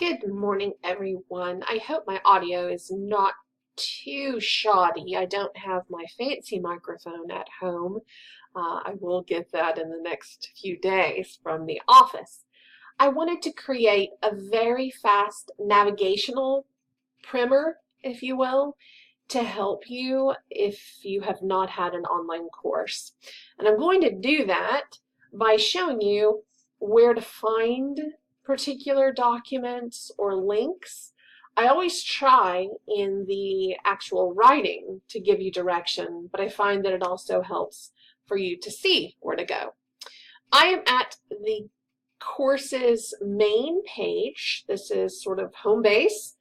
Good morning, everyone. I hope my audio is not too shoddy. I don't have my fancy microphone at home. I will get that in the next few days from the office. I wanted to create a very fast navigational primer, if you will, to help you if you have not had an online course. And I'm going to do that by showing you where to find particular documents or links. I always try in the actual writing to give you direction, but I find that it also helps for you to see where to go. I am at the course's main page. This is sort of home base.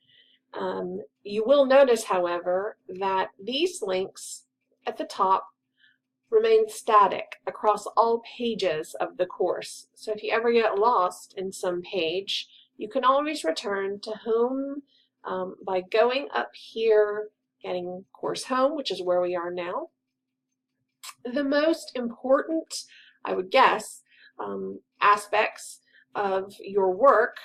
You will notice, however, that these links at the top remain static across all pages of the course. So if you ever get lost in some page, you can always return to home by going up here, getting course home, which is where we are now. The most important, I would guess, aspects of your work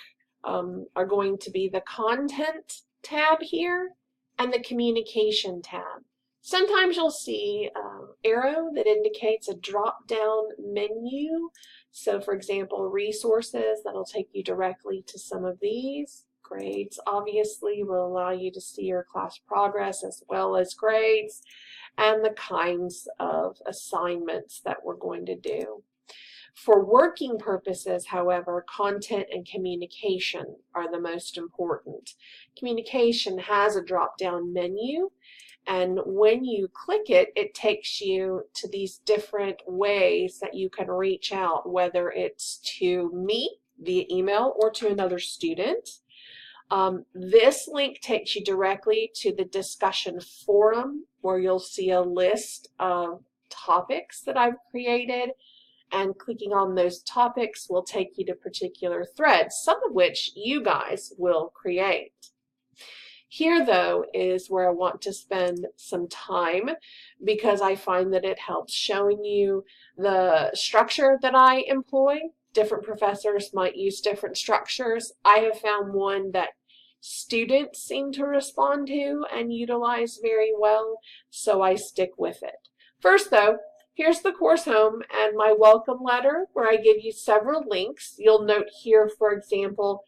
are going to be the content tab here and the communication tab. Sometimes you'll see an arrow that indicates a drop-down menu. So for example, resources, that'll take you directly to some of these. Grades obviously will allow you to see your class progress as well as grades and the kinds of assignments that we're going to do. For working purposes, however, content and communication are the most important. Communication has a drop-down menu, and when you click it, it takes you to these different ways that you can reach out, whether it's to me via email or to another student. This link takes you directly to the discussion forum, where you'll see a list of topics that I've created, and clicking on those topics will take you to particular threads, some of which you guys will create. Here, though, is where I want to spend some time because I find that it helps showing you the structure that I employ. Different professors might use different structures. I have found one that students seem to respond to and utilize very well, so I stick with it. First, though, here's the course home and my welcome letter where I give you several links. You'll note here, for example,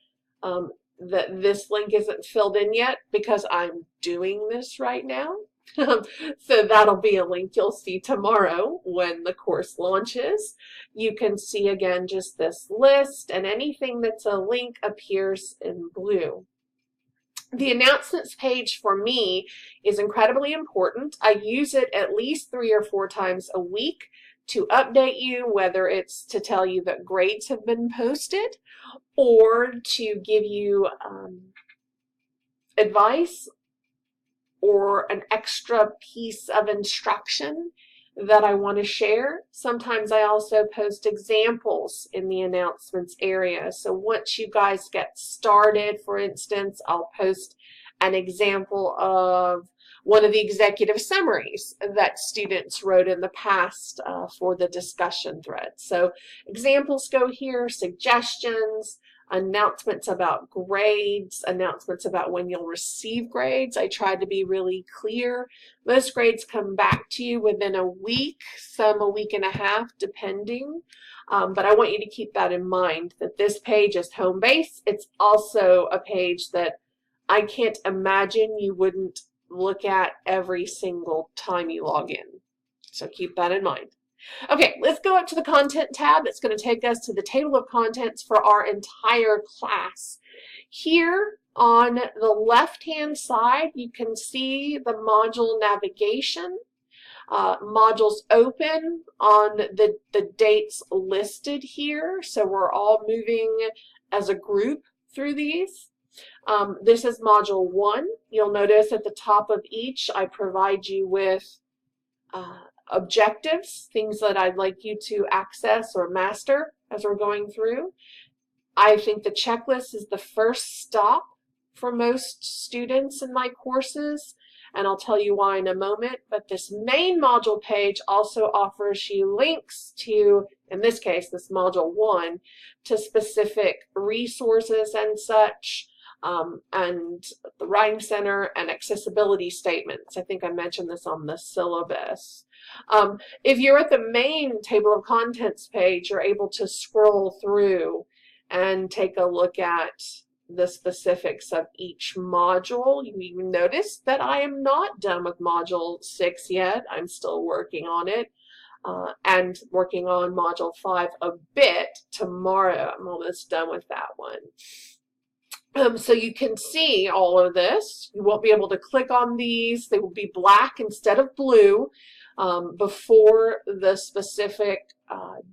that this link isn't filled in yet because I'm doing this right now. So that'll be a link you'll see tomorrow when the course launches. You can see again just this list, and anything that's a link appears in blue. The announcements page for me is incredibly important. I use it at least 3 or 4 times a week to update you, whether it's to tell you that grades have been posted or to give you advice or an extra piece of instruction that I want to share. Sometimes I also post examples in the announcements area. So once you guys get started, for instance, I'll post an example of one of the executive summaries that students wrote in the past for the discussion thread. So examples go here, suggestions, announcements about grades, announcements about when you'll receive grades. I tried to be really clear. Most grades come back to you within a week, some a week and a half, depending. But I want you to keep that in mind, that this page is home base. It's also a page that I can't imagine you wouldn't look at every single time you log in. So keep that in mind. Okay, let's go up to the content tab. It's going to take us to the table of contents for our entire class. Here on the left-hand side, you can see the module navigation. Modules open on the dates listed here. So we're all moving as a group through these. This is module 1. You'll notice at the top of each, I provide you with objectives, things that I'd like you to access or master as we're going through. I think the checklist is the first stop for most students in my courses, and I'll tell you why in a moment. But this main module page also offers you links to, in this case, this module 1, to specific resources and such. and the Writing Center and accessibility statements. I think I mentioned this on the syllabus. If you're at the main table of contents page, you're able to scroll through and take a look at the specifics of each module. You even notice that I am not done with Module 6 yet. I'm still working on it. And working on Module 5 a bit tomorrow. I'm almost done with that one. So you can see all of this. You won't be able to click on these. They will be black instead of blue before the specific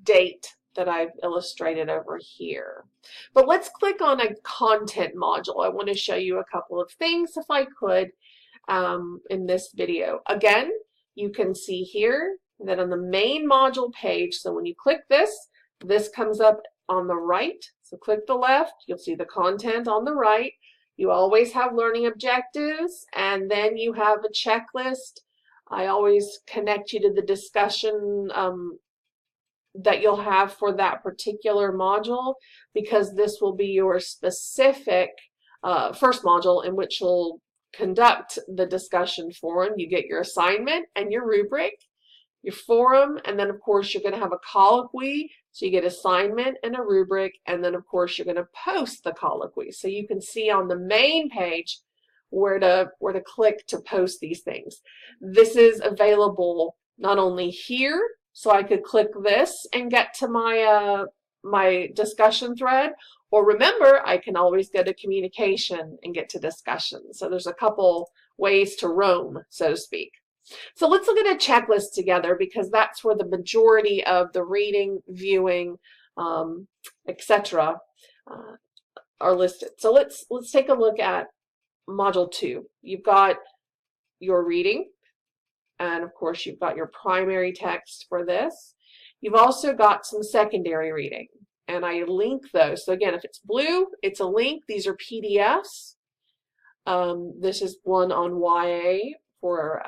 date that I've illustrated over here. But let's click on a content module. I want to show you a couple of things, if I could, in this video. Again, you can see here that on the main module page, so when you click this, this comes up on the right. So click the left, you'll see the content on the right. You always have learning objectives, and then you have a checklist. I always connect you to the discussion that you'll have for that particular module, because this will be your specific first module in which you'll conduct the discussion forum. You get your assignment and your rubric, your forum, and then of course you're going to have a colloquy. So you get assignment and a rubric, and then of course you're going to post the colloquy. So you can see on the main page where to click to post these things. This is available not only here, so I could click this and get to my my discussion thread, or remember, I can always go to communication and get to discussion. So there's a couple ways to roam, so to speak. So let's look at a checklist together, because that's where the majority of the reading, viewing, etc. Are listed. So let's take a look at Module 2. You've got your reading, and of course you've got your primary text for this. You've also got some secondary reading, and I link those. So again, if it's blue, it's a link. These are PDFs. This is one on YA for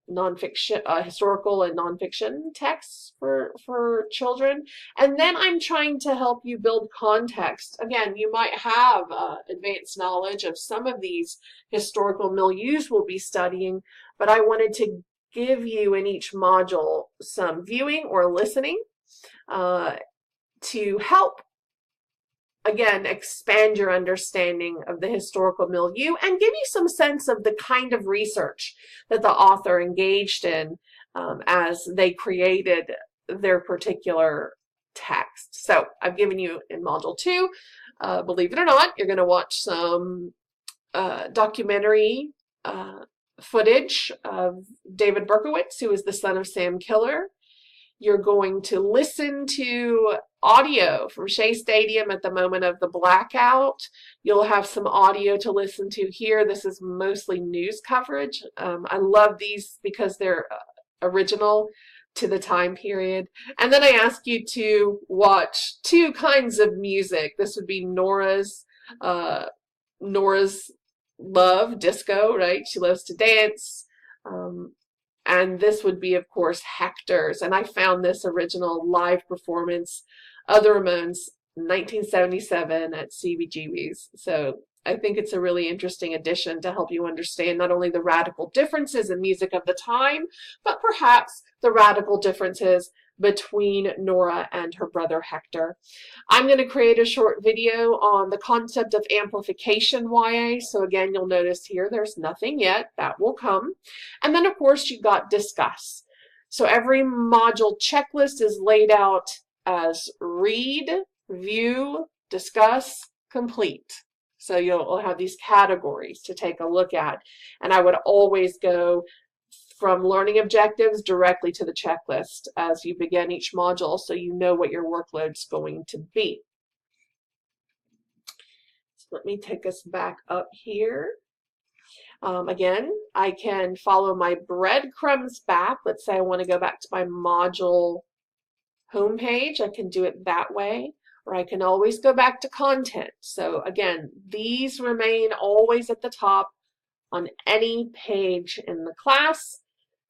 nonfiction, historical and nonfiction texts for children. And then I'm trying to help you build context. Again, you might have advanced knowledge of some of these historical milieus we'll be studying, but I wanted to give you in each module some viewing or listening to help, again, expand your understanding of the historical milieu and give you some sense of the kind of research that the author engaged in as they created their particular text. So I've given you in Module 2, believe it or not, you're going to watch some documentary footage of David Berkowitz, who is the son of Sam Killer. You're going to listen to audio from Shea Stadium at the moment of the blackout. You'll have some audio to listen to here. This is mostly news coverage. I love these because they're original to the time period. And then I ask you to watch two kinds of music. This would be Nora's love, disco, right? She loves to dance. And this would be, of course, Hector's. And I found this original live performance of the Ramones, 1977 at CBGB's. So I think it's a really interesting addition to help you understand not only the radical differences in music of the time, but perhaps the radical differences between Nora and her brother Hector. I'm going to create a short video on the concept of amplification YA. So again, you'll notice here there's nothing yet. That will come. And then, of course, you've got discuss. So every module checklist is laid out as read, view, discuss, complete. So you'll have these categories to take a look at. And I would always go from learning objectives directly to the checklist as you begin each module, so you know what your workload's going to be. So let me take us back up here. Again, I can follow my breadcrumbs back. Let's say I want to go back to my module homepage. I can do it that way, or I can always go back to content. So again, these remain always at the top on any page in the class.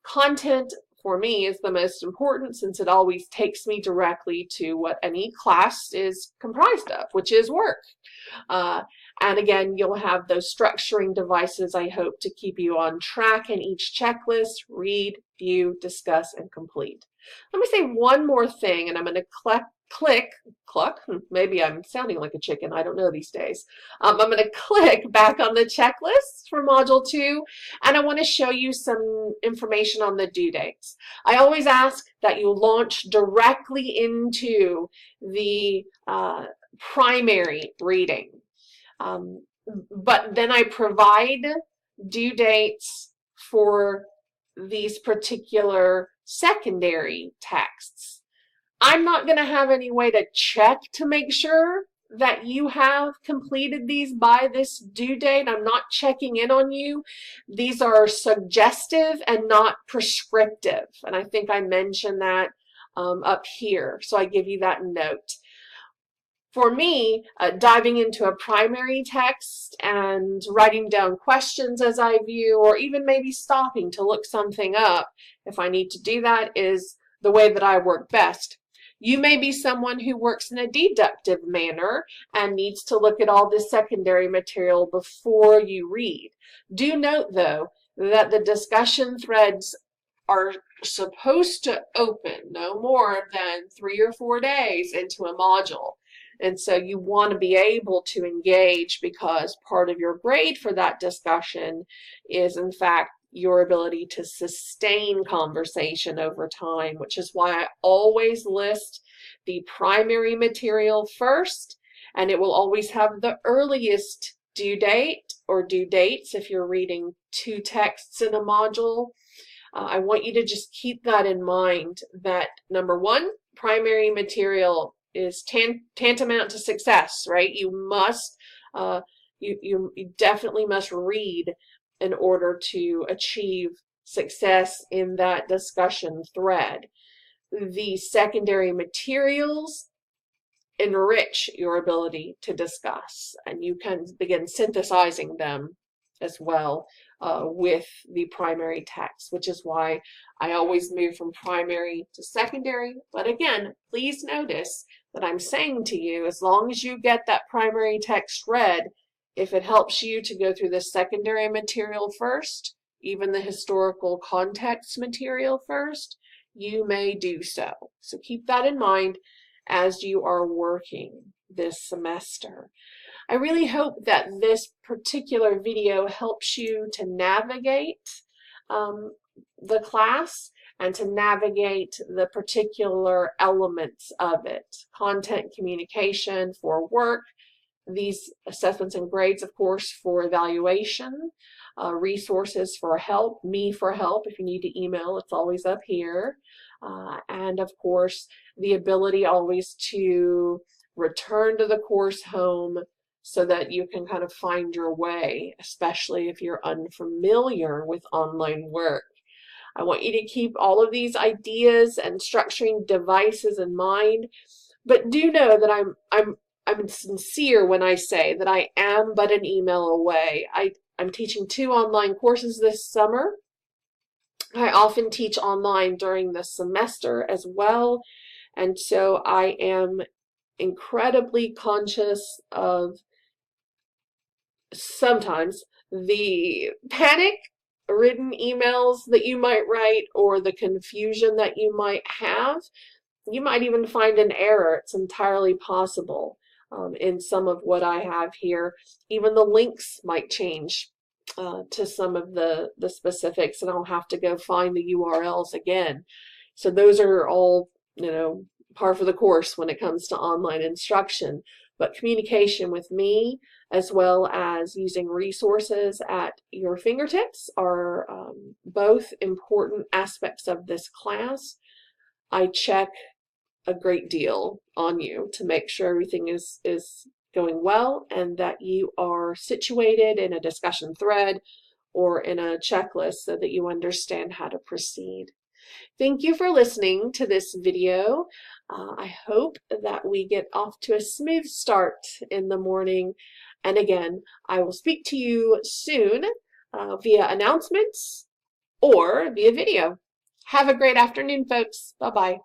Content for me is the most important, since it always takes me directly to what any class is comprised of, which is work. And again, you'll have those structuring devices, I hope, to keep you on track in each checklist: read, view, discuss, and complete. Let me say one more thing, and I'm going to maybe I'm sounding like a chicken, I don't know these days. I'm going to click back on the checklist for Module 2, and I want to show you some information on the due dates. I always ask that you launch directly into the primary reading. But then I provide due dates for these particular secondary texts. I'm not going to have any way to check to make sure that you have completed these by this due date. I'm not checking in on you. These are suggestive and not prescriptive. And I think I mentioned that up here. So I give you that note. For me, diving into a primary text and writing down questions as I view, or even maybe stopping to look something up if I need to do that, is the way that I work best. You may be someone who works in a deductive manner and needs to look at all this secondary material before you read. Do note, though, that the discussion threads are supposed to open no more than 3 or 4 days into a module. And so you want to be able to engage, because part of your grade for that discussion is, in fact, your ability to sustain conversation over time, which is why I always list the primary material first, and it will always have the earliest due date or due dates if you're reading 2 texts in a module. I want you to just keep that in mind, that number one, primary material is tantamount to success, right? You must, you definitely must read in order to achieve success in that discussion thread. The secondary materials enrich your ability to discuss, and you can begin synthesizing them as well with the primary text, which is why I always move from primary to secondary. But again, please notice that I'm saying to you, as long as you get that primary text read, if it helps you to go through the secondary material first, even the historical context material first, you may do so. So keep that in mind as you are working this semester. I really hope that this particular video helps you to navigate the class and to navigate the particular elements of it. Content communication for work, these assessments and grades, of course, for evaluation, resources for help, me for help. If you need to email, it's always up here. And of course, the ability always to return to the course home so that you can kind of find your way, especially if you're unfamiliar with online work. I want you to keep all of these ideas and structuring devices in mind, but do know that I'm sincere when I say that I am but an email away. I'm teaching 2 online courses this summer. I often teach online during the semester as well, and so I am incredibly conscious of sometimes the panic-ridden emails that you might write, or the confusion that you might have. You might even find an error. It's entirely possible in some of what I have here. Even the links might change to some of the specifics, and I'll have to go find the URLs again. So those are all, par for the course when it comes to online instruction. But communication with me, as well as using resources at your fingertips, are both important aspects of this class. I check a great deal on you to make sure everything is going well, and that you are situated in a discussion thread or in a checklist so that you understand how to proceed. Thank you for listening to this video. I hope that we get off to a smooth start in the morning. And again, I will speak to you soon via announcements or via video. Have a great afternoon, folks. Bye-bye.